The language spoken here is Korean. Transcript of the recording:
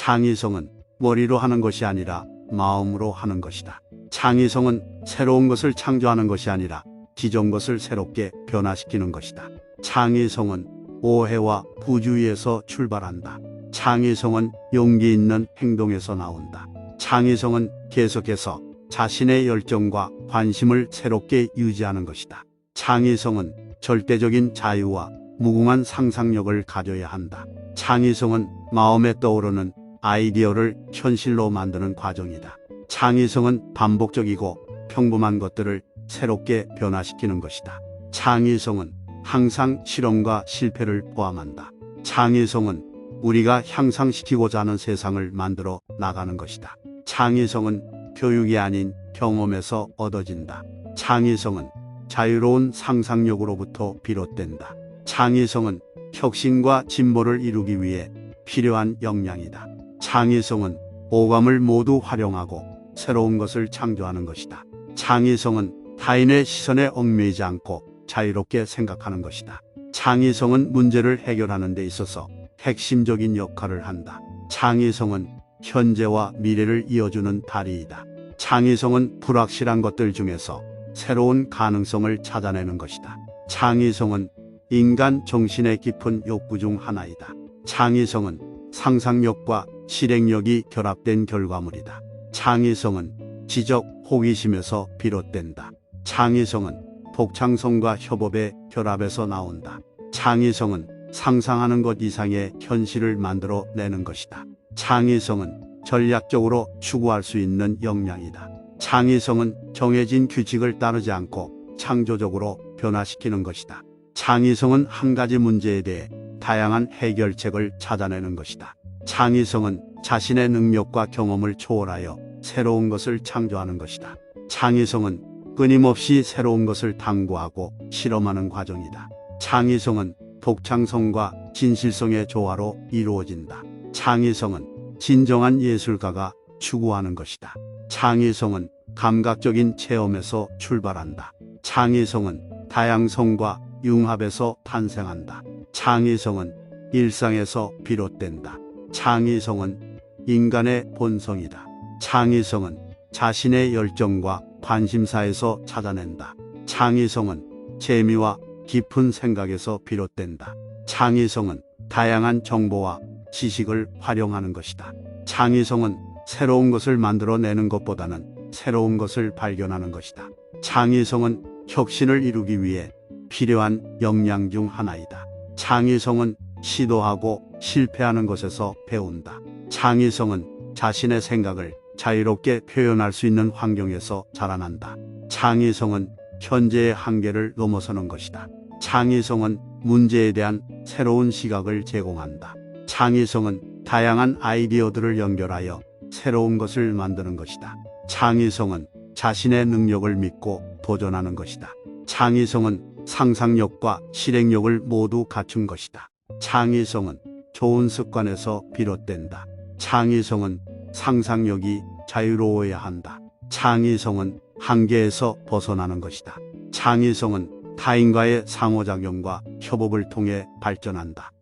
창의성은 머리로 하는 것이 아니라 마음으로 하는 것이다. 창의성은 새로운 것을 창조하는 것이 아니라 기존 것을 새롭게 변화시키는 것이다. 창의성은 오해와 부주의에서 출발한다. 창의성은 용기 있는 행동에서 나온다. 창의성은 계속해서 자신의 열정과 관심을 새롭게 유지하는 것이다. 창의성은 절대적인 자유와 무궁한 상상력을 가져야 한다. 창의성은 마음에 떠오르는 아이디어를 현실로 만드는 과정이다. 창의성은 반복적이고 평범한 것들을 새롭게 변화시키는 것이다. 창의성은 항상 실험과 실패를 포함한다. 창의성은 우리가 향상시키고자 하는 세상을 만들어 나가는 것이다. 창의성은 교육이 아닌 경험에서 얻어진다. 창의성은 자유로운 상상력으로부터 비롯된다. 창의성은 혁신과 진보를 이루기 위해 필요한 역량이다. 창의성은 오감을 모두 활용하고 새로운 것을 창조하는 것이다. 창의성은 타인의 시선에 얽매이지 않고 자유롭게 생각하는 것이다. 창의성은 문제를 해결하는 데 있어서 핵심적인 역할을 한다. 창의성은 현재와 미래를 이어주는 다리이다. 창의성은 불확실한 것들 중에서 새로운 가능성을 찾아내는 것이다. 창의성은 인간 정신의 깊은 욕구 중 하나이다. 창의성은 상상력과 실행력이 결합된 결과물이다. 창의성은 지적, 호기심에서 비롯된다. 창의성은 독창성과 협업의 결합에서 나온다. 창의성은 상상하는 것 이상의 현실을 만들어 내는 것이다. 창의성은 전략적으로 추구할 수 있는 역량이다. 창의성은 정해진 규칙을 따르지 않고 창조적으로 변화시키는 것이다. 창의성은 한 가지 문제에 대해 다양한 해결책을 찾아내는 것이다. 창의성은 자신의 능력과 경험을 초월하여 새로운 것을 창조하는 것이다. 창의성은 끊임없이 새로운 것을 탐구하고 실험하는 과정이다. 창의성은 독창성과 진실성의 조화로 이루어진다. 창의성은 진정한 예술가가 추구하는 것이다. 창의성은 감각적인 체험에서 출발한다. 창의성은 다양성과 융합에서 탄생한다. 창의성은 일상에서 비롯된다. 창의성은 인간의 본성이다. 창의성은 자신의 열정과 관심사에서 찾아낸다. 창의성은 재미와 깊은 생각에서 비롯된다. 창의성은 다양한 정보와 지식을 활용하는 것이다. 창의성은 새로운 것을 만들어내는 것보다는 새로운 것을 발견하는 것이다. 창의성은 혁신을 이루기 위해 필요한 역량 중 하나이다. 창의성은 시도하고 실패하는 것에서 배운다. 창의성은 자신의 생각을 자유롭게 표현할 수 있는 환경에서 자라난다. 창의성은 현재의 한계를 넘어서는 것이다. 창의성은 문제에 대한 새로운 시각을 제공한다. 창의성은 다양한 아이디어들을 연결하여 새로운 것을 만드는 것이다. 창의성은 자신의 능력을 믿고 도전하는 것이다. 창의성은 상상력과 실행력을 모두 갖춘 것이다. 창의성은 좋은 습관에서 비롯된다. 창의성은 상상력이 자유로워야 한다. 창의성은 한계에서 벗어나는 것이다. 창의성은 타인과의 상호작용과 협업을 통해 발전한다.